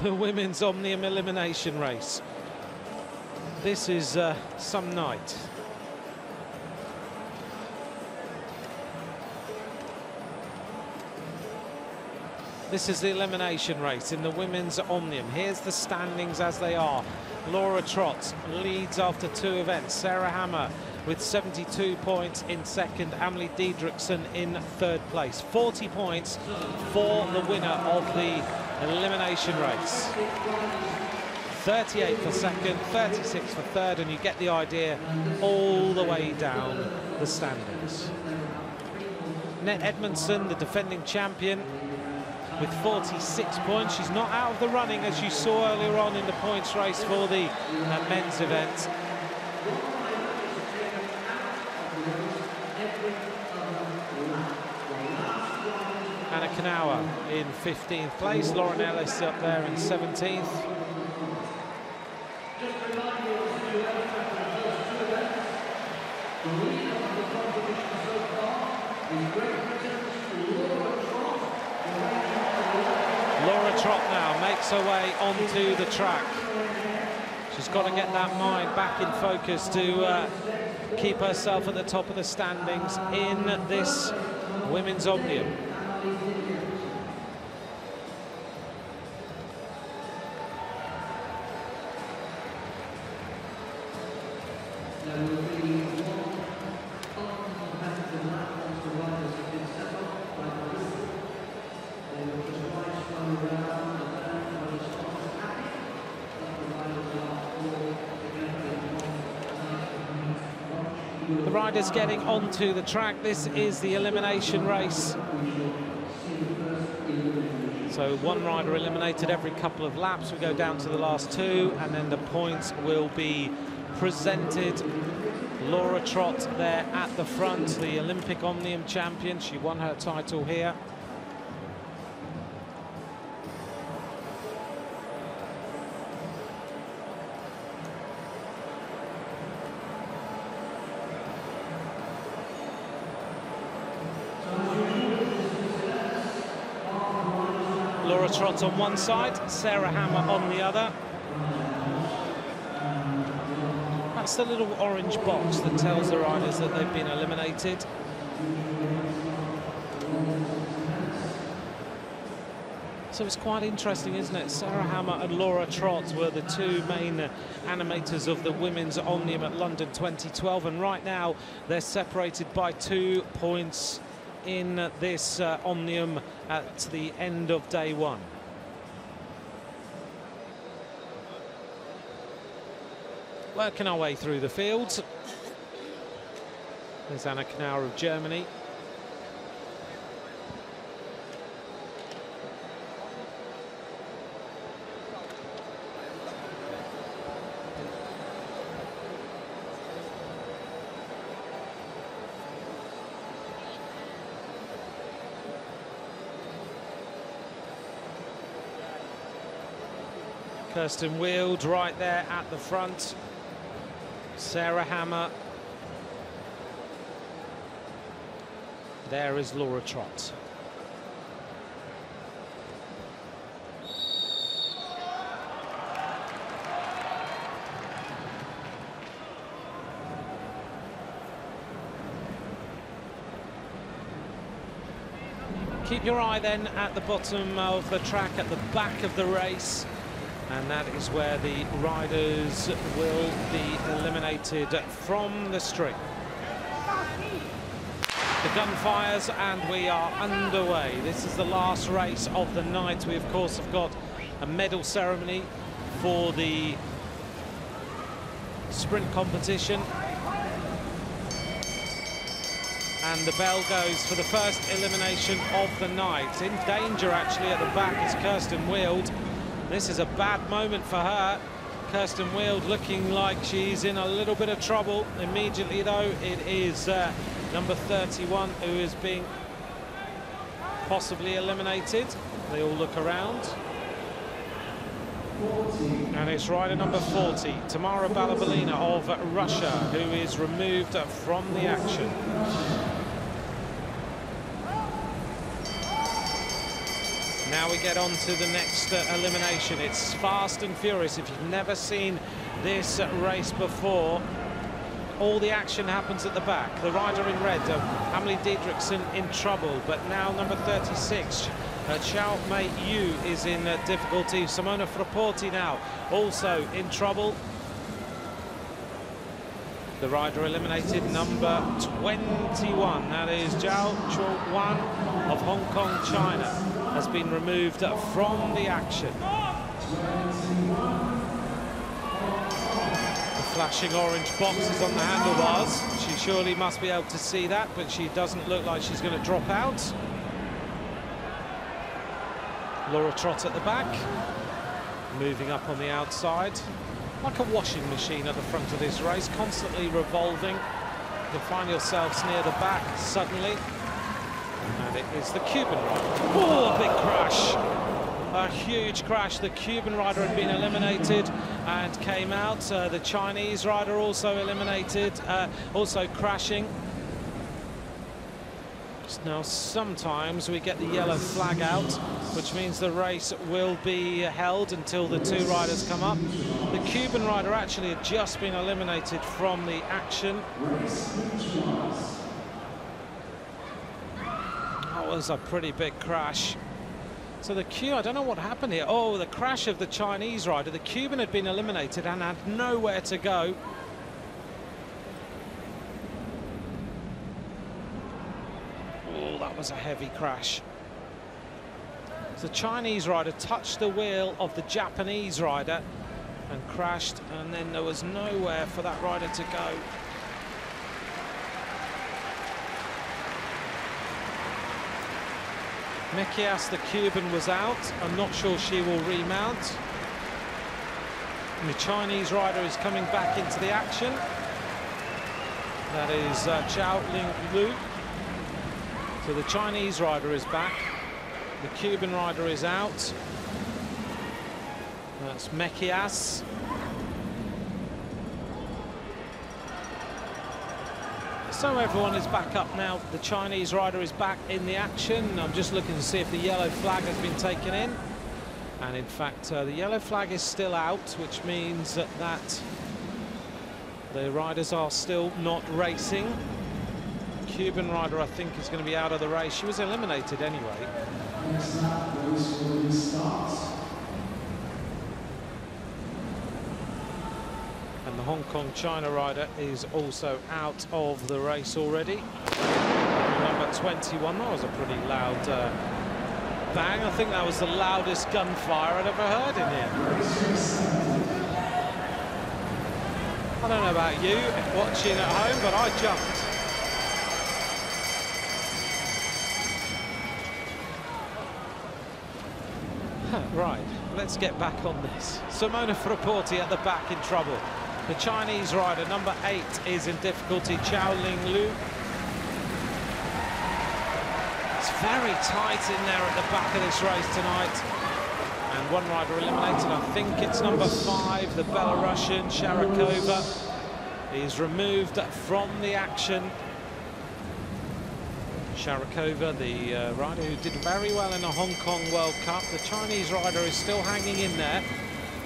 the women's Omnium elimination race. This is some night. This is the elimination race in the women's Omnium. Here's the standings as they are. Laura Trott leads after 2 events. Sarah Hammer with 72 points in second. Amelie Diedrichsen in third place. 40 points for the winner of the elimination race. 38 for second, 36 for third, and you get the idea all the way down the standings. Net Edmondson, the defending champion, with 46 points. She's not out of the running, as you saw earlier on in the points race for the men's event. Anna Kanawa in 15th place. Lauren Ellis up there in 17th. Laura Trott now makes her way onto the track. She's got to get that mind back in focus to keep herself at the top of the standings in this women's Omnium. The riders getting onto the track. This is the elimination race. So one rider eliminated every couple of laps. We go down to the last 2, and then the points will be presented. Laura Trott there at the front, the Olympic Omnium champion. She won her title here. Laura Trott on one side, Sarah Hammer on the other. That's the little orange box that tells the riders that they've been eliminated. So it's quite interesting, isn't it? Sarah Hammer and Laura Trott were the 2 main animators of the women's Omnium at London 2012, and right now they're separated by 2 points in this Omnium at the end of day 1. Working our way through the fields. There's Anna Knauer of Germany. Kirsten Wield right there at the front. Sarah Hammer. There is Laura Trott. Keep your eye then at the bottom of the track, at the back of the race. And that is where the riders will be eliminated from the string. The gun fires and we are underway. This is the last race of the night. We, of course, have got a medal ceremony for the sprint competition. And the bell goes for the first elimination of the night. In danger, actually, at the back is Kirsten Wield. This is a bad moment for her. Kirsten Wield looking like she's in a little bit of trouble. Immediately, though, it is number 31 who is being possibly eliminated. They all look around. And it's rider number 40, Tamara Balabalina of Russia, who is removed from the action. Now we get on to the next elimination. It's fast and furious. If you've never seen this race before, all the action happens at the back. The rider in red, Amelie Diedrichsen, in trouble, but now number 36, Chao Mei Yu, is in difficulty. Simona Frapporti now also in trouble. The rider eliminated, number 21, that is Zhao Chuan of Hong Kong, China, has been removed from the action. The flashing orange box is on the handlebars. She surely must be able to see that, but she doesn't look like she's going to drop out. Laura Trott at the back, moving up on the outside. Like a washing machine at the front of this race, constantly revolving. You'll find yourselves near the back suddenly. And it is the Cuban rider. Oh, a big crash. A huge crash. The Cuban rider had been eliminated and came out. The Chinese rider also eliminated, also crashing. Now, sometimes we get the yellow flag out, which means the race will be held until the two riders come up. The Cuban rider actually had just been eliminated from the action. That was a pretty big crash. So I don't know what happened here. Oh, the crash of the Chinese rider. The Cuban had been eliminated and had nowhere to go. That was a heavy crash. The Chinese rider touched the wheel of the Japanese rider and crashed, and then there was nowhere for that rider to go. Mekias, the Cuban, was out. I'm not sure she will remount. And the Chinese rider is coming back into the action. That is Zhao Ling-Lu. So the Chinese rider is back. The Cuban rider is out. That's Mekias. So everyone is back up now. The Chinese rider is back in the action. I'm just looking to see if the yellow flag has been taken in. And in fact, the yellow flag is still out, which means that the riders are still not racing. Cuban rider, I think, is going to be out of the race. She was eliminated anyway. And the Hong Kong China rider is also out of the race already. Number 21, that was a pretty loud bang. I think that was the loudest gunfire I'd ever heard in here. I don't know about you watching at home, but I jumped. Right, let's get back on this. Simona Frapporti at the back in trouble. The Chinese rider, number 8, is in difficulty, Zhao Ling-Lu. It's very tight in there at the back of this race tonight. And one rider eliminated, I think it's number 5, the Belarusian, Sharakova, is removed from the action. Sharakova, the rider who did very well in the Hong Kong World Cup. The Chinese rider is still hanging in there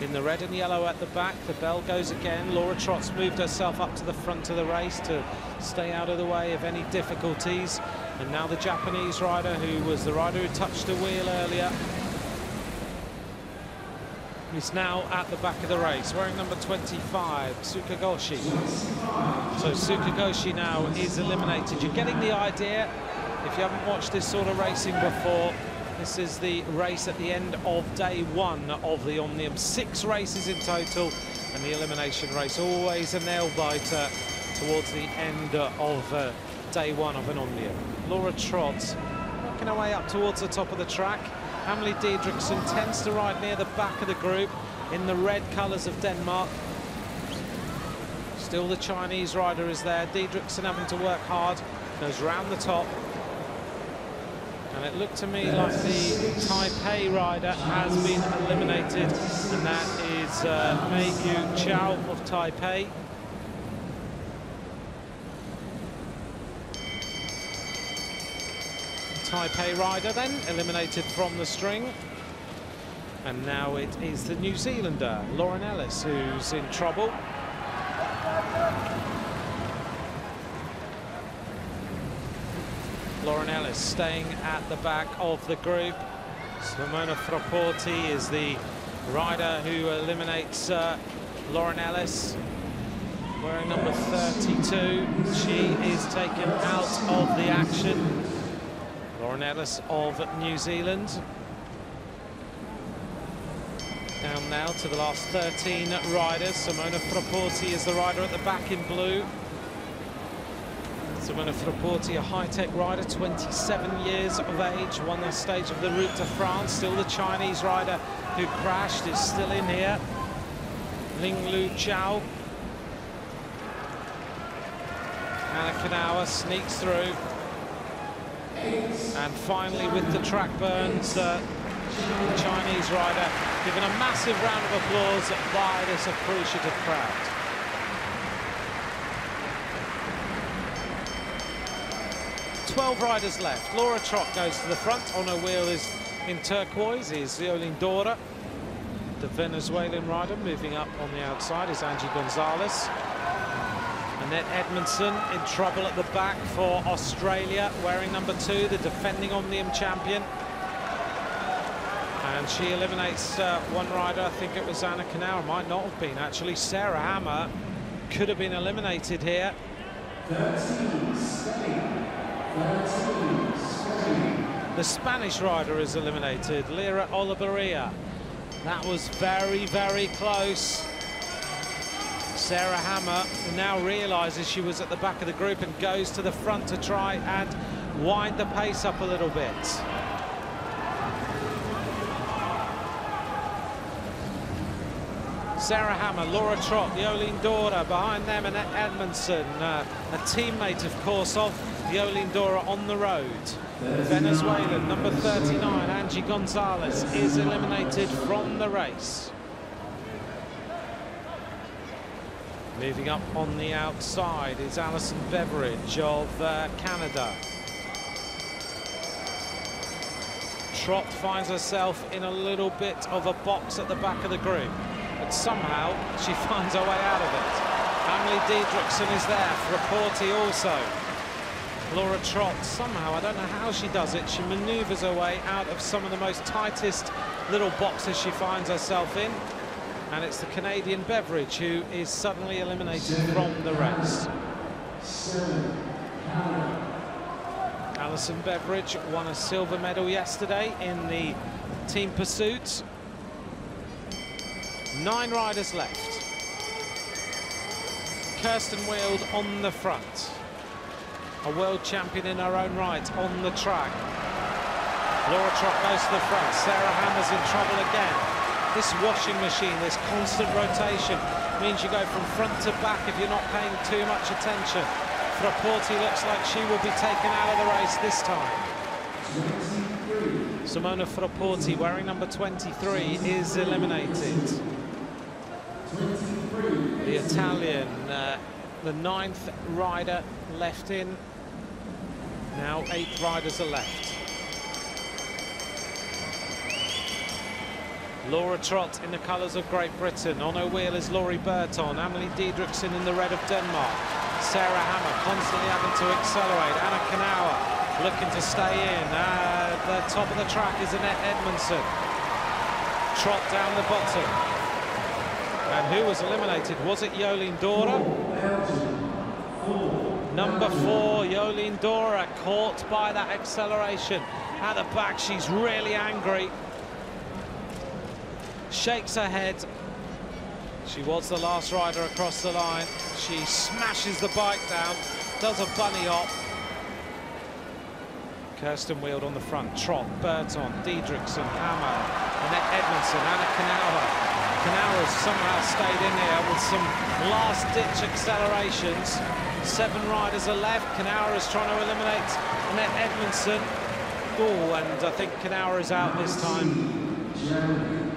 in the red and yellow at the back. The bell goes again. Laura Trott's moved herself up to the front of the race to stay out of the way of any difficulties. And now the Japanese rider, who was the rider who touched the wheel earlier, is now at the back of the race, wearing number 25, Tsukagoshi. So Tsukagoshi now is eliminated. You're getting the idea. If you haven't watched this sort of racing before, this is the race at the end of day 1 of the Omnium. 6 races in total, and the elimination race always a nail-biter towards the end of day 1 of an Omnium. Laura Trott working her way up towards the top of the track. Amelie Diedrichsen tends to ride near the back of the group in the red colours of Denmark. Still the Chinese rider is there. Diedrichsen having to work hard, goes round the top. And it looked to me like the Taipei rider has been eliminated, and that is Mei Yu Chao of Taipei. Taipei rider then eliminated from the string. And now it is the New Zealander, Lauren Ellis, who's in trouble. Lauren Ellis staying at the back of the group. Simona Frapporti is the rider who eliminates Lauren Ellis, wearing number 32. She is taken out of the action. Lauren Ellis of New Zealand. Down now to the last 13 riders. Simona Frapporti is the rider at the back in blue. Simona Frapporti, a high-tech rider, 27 years of age, won the stage of the Route de France. Still the Chinese rider who crashed is still in here. Ling Lu Chao. Anna Kanawa sneaks through. And finally, with the track burns, the Chinese rider given a massive round of applause by this appreciative crowd. Twelve riders left. Laura Trott goes to the front. On her wheel is in turquoise is Yolene Dora. The Venezuelan rider moving up on the outside is Angie Gonzalez. Annette Edmondson in trouble at the back for Australia, wearing number 2, the defending Omnium champion. And she eliminates one rider. I think it was Anna Kanawa, might not have been actually. Sarah Hammer could have been eliminated here. 13, Spain. The Spanish rider is eliminated, Lira Oliveira. That was very, very close. Sarah Hammer now realises she was at the back of the group and goes to the front to try and wind the pace up a little bit. Sarah Hammer, Laura Trott, Yolene Dora behind them, and Edmondson, a teammate, of course, of Yolene Dora on the road. Venezuelan, number 39, Angie Gonzalez, is eliminated from the race. Moving up on the outside is Alison Beveridge of Canada. Trott finds herself in a little bit of a box at the back of the group, but somehow she finds her way out of it. Emily Diedrichsen is there, Frapporti also. Laura Trott, somehow, I don't know how she does it, she manoeuvres her way out of some of the most tightest little boxes she finds herself in. And it's the Canadian Beveridge who is suddenly eliminated from the race. Alison Beveridge won a silver medal yesterday in the team pursuit. 9 riders left. Kirsten Wild on the front. A world champion in her own right on the track. Laura Trott goes to the front. Sarah Hammer's in trouble again. This washing machine, this constant rotation, means you go from front to back if you're not paying too much attention. Frapporti looks like she will be taken out of the race this time. 23. Simona Frapporti, wearing number 23, is eliminated. 23. The Italian, the 9th rider left in. Now 8 riders are left. Laura Trott in the colours of Great Britain. On her wheel is Laurie Burton. Amelie Diedrichsen in the red of Denmark. Sarah Hammer constantly having to accelerate. Anna Kanawa looking to stay in. The top of the track is Annette Edmondson. Trott down the bottom. And who was eliminated? Was it Yolene Dora? Number 4, Yolene Dora, caught by that acceleration. At the back, she's really angry. Shakes her head. She was the last rider across the line. She smashes the bike down, does a bunny hop. Kirsten Wild on the front. Trott, Burton, Diedrichsen, Hammer, Annette Edmondson, Anna Kanawa. Kanawa's somehow stayed in here with some last-ditch accelerations. 7 riders are left. Kanawa is trying to eliminate Annette Edmondson. Oh, and I think Kanawa is out this time.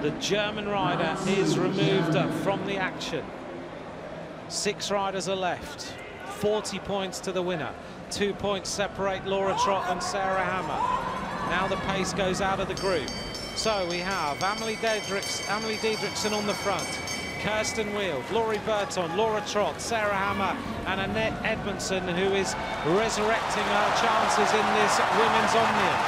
The German rider is removed from the action. 6 riders are left. 40 points to the winner. 2 points separate Laura Trott and Sarah Hammer. Now the pace goes out of the group. So we have Amelie Diedrichsen on the front, Kirsten Wield, Laurie Burton, Laura Trott, Sarah Hammer and Annette Edmondson, who is resurrecting her chances in this women's Omnium.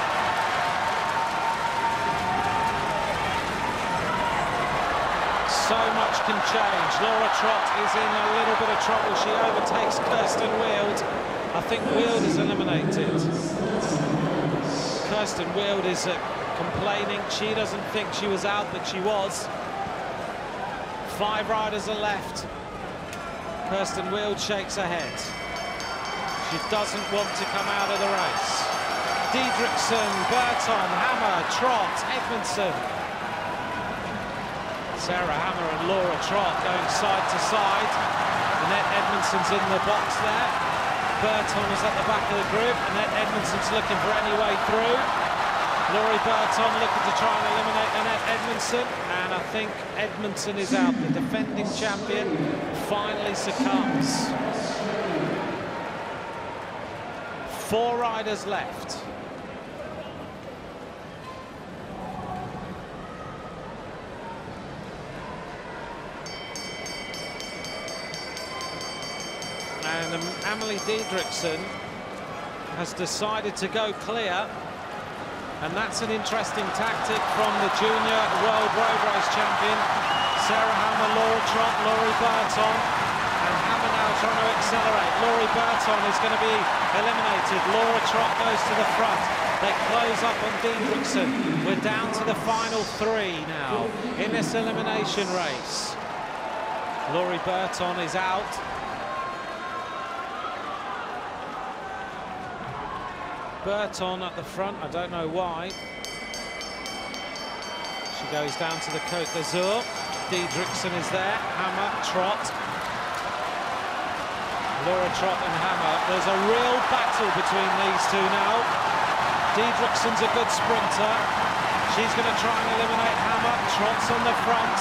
So much can change. Laura Trott is in a little bit of trouble. She overtakes Kirsten Wield. I think Wield is eliminated. Kirsten Wield is complaining. She doesn't think she was out, but she was. 5 riders are left. Kirsten Wield shakes her head. She doesn't want to come out of the race. Diedrichsen, Burton, Hammer, Trott, Edmondson. Sarah Hammer and Laura Trott going side to side. Annette Edmondson's in the box there. Burton is at the back of the group. Annette Edmondson's looking for any way through. Laurie Burton looking to try and eliminate Annette Edmondson. And I think Edmondson is out. The defending champion finally succumbs. 4 riders left. And Amelie Diedrichsen has decided to go clear, and that's an interesting tactic from the junior world road race champion Sarah Hammer, Laura Trott, Laurie Burton, and Hammer now trying to accelerate. Laurie Burton is going to be eliminated. Laura Trott goes to the front. They close up on Diedrichsen. We're down to the final 3 now in this elimination race. Laurie Burton is out. Burton at the front, I don't know why. She goes down to the Côte d'Azur. Diedrichsen is there, Hammer, Trott. Laura Trott and Hammer. There's a real battle between these two now. Diedrichsen's a good sprinter. She's going to try and eliminate Hammer. Trott's on the front.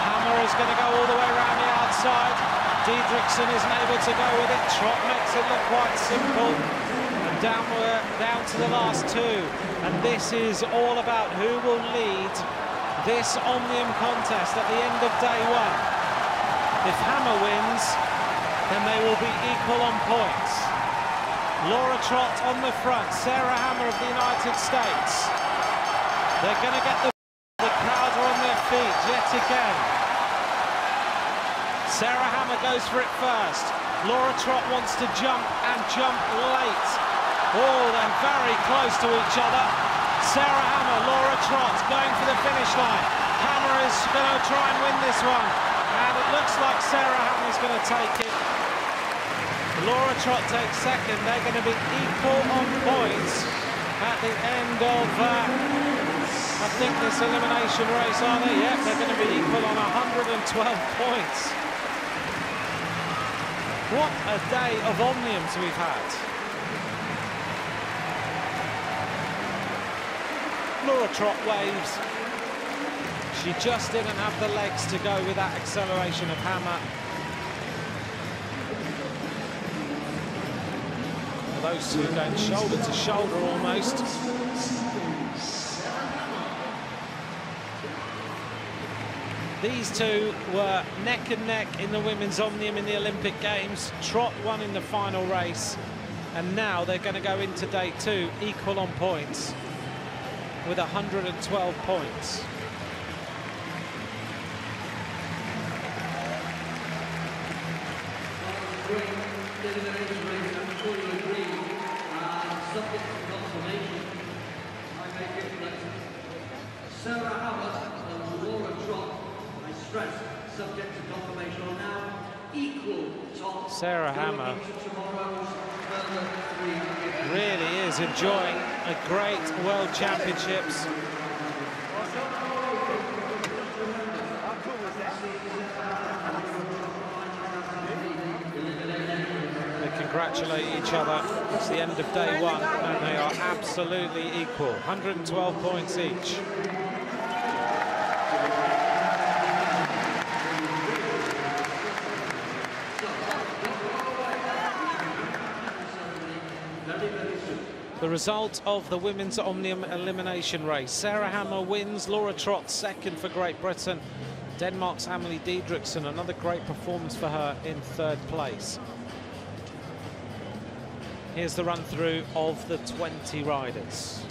Hammer is going to go all the way around the outside. Diedrichsen isn't able to go with it. Trott makes it look quite simple. Down to the last 2, and this is all about who will lead this Omnium contest at the end of day 1. If Hammer wins, then they will be equal on points. Laura Trott on the front, Sarah Hammer of the United States. They're going to get the crowd are on their feet yet again. Sarah Hammer goes for it first. Laura Trott wants to jump and jump late. Oh, they're very close to each other. Sarah Hammer, Laura Trott going for the finish line. Hammer is going to try and win this one. And it looks like Sarah Hammer's going to take it. Laura Trott takes second. They're going to be equal on points at the end of, I think, this elimination race, are they? Yep, they're going to be equal on 112 points. What a day of Omniums we've had. Laura Trott waves. She just didn't have the legs to go with that acceleration of Hammer. Those two going shoulder to shoulder almost. These two were neck and neck in the women's Omnium in the Olympic Games. Trott won in the final race, and now they're going to go into day 2 equal on points with 112 points. Sarah Hammer and Laura Trott, I stress, subject to confirmation, are now equal top. Sarah Hammer really is enjoying a great World Championships. They congratulate each other. It's the end of day 1, and they are absolutely equal. 112 points each. The result of the women's Omnium elimination race. Sarah Hammer wins, Laura Trott second for Great Britain. Denmark's Amelie Diedrichsen, another great performance for her, in third place. Here's the run through of the 20 riders.